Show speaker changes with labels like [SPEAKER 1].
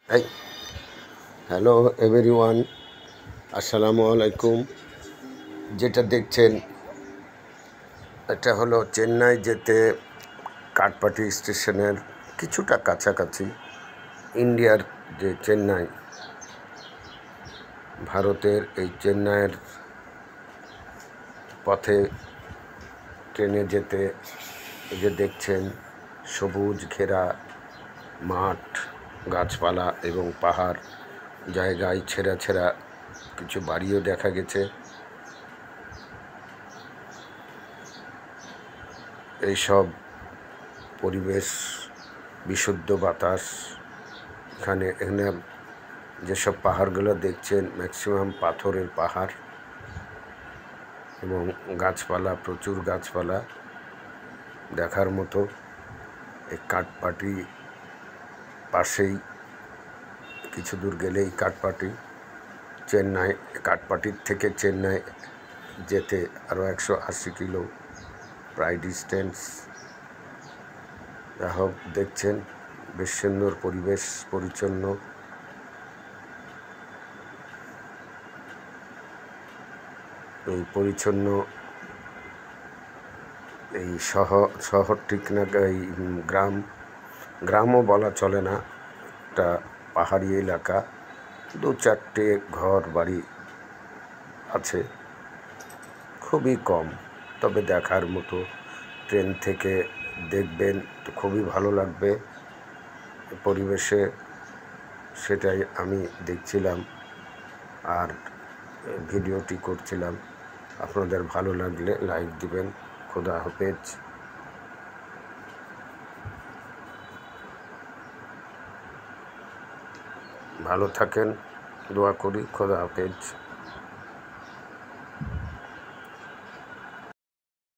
[SPEAKER 1] এই hello everyone, আসসালামু আলাইকুম। যেটা দেখছেন এটা হলো চেন্নাই যেতে কাটপাটি স্টেশনের কিছুটা কাছাকাছি। ইন্ডিয়ার যে চেন্নাই, ভারতের এই চেন্নাইয়ের পথে ট্রেনে যেতে এই যে দেখছেন সবুজ ঘেরা মাঠ, গাছপালা এবং পাহাড়, জায়গায় ছেঁড়া ছেঁড়া কিছু বাড়িও দেখা গেছে। এইসব পরিবেশ, বিশুদ্ধ বাতাস, এখানে যেসব পাহাড়গুলো দেখছেন ম্যাক্সিমাম পাথরের পাহাড় এবং গাছপালা, প্রচুর গাছপালা দেখার মতো। এই কাটপাটি পাশেই, কিছু দূর গেলেই কাটপাটি। চেন্নাই, কাটপাটির থেকে চেন্নাই যেতে আরও 180 কিলো প্রায় ডিস্টেন্স। যা হোক, দেখছেন বেশ সুন্দর পরিবেশ পরিচ্ছন্ন। এই পরিচ্ছন্ন এই শহর ঠিক না, এই গ্রামও বলা চলে না, একটা পাহাড়ি এলাকা। 2-4টে ঘর বাড়ি আছে, খুবই কম, তবে দেখার মতো। ট্রেন থেকে দেখবেন তো খুবই ভালো লাগবে পরিবেশে। সেটাই আমি দেখছিলাম আর ভিডিওটি করছিলাম। আপনাদের ভালো লাগলে লাইক দিবেন। খোদা হাফেজ, ভালো থাকেন, দোয়া করি। খোদা হাফেজ।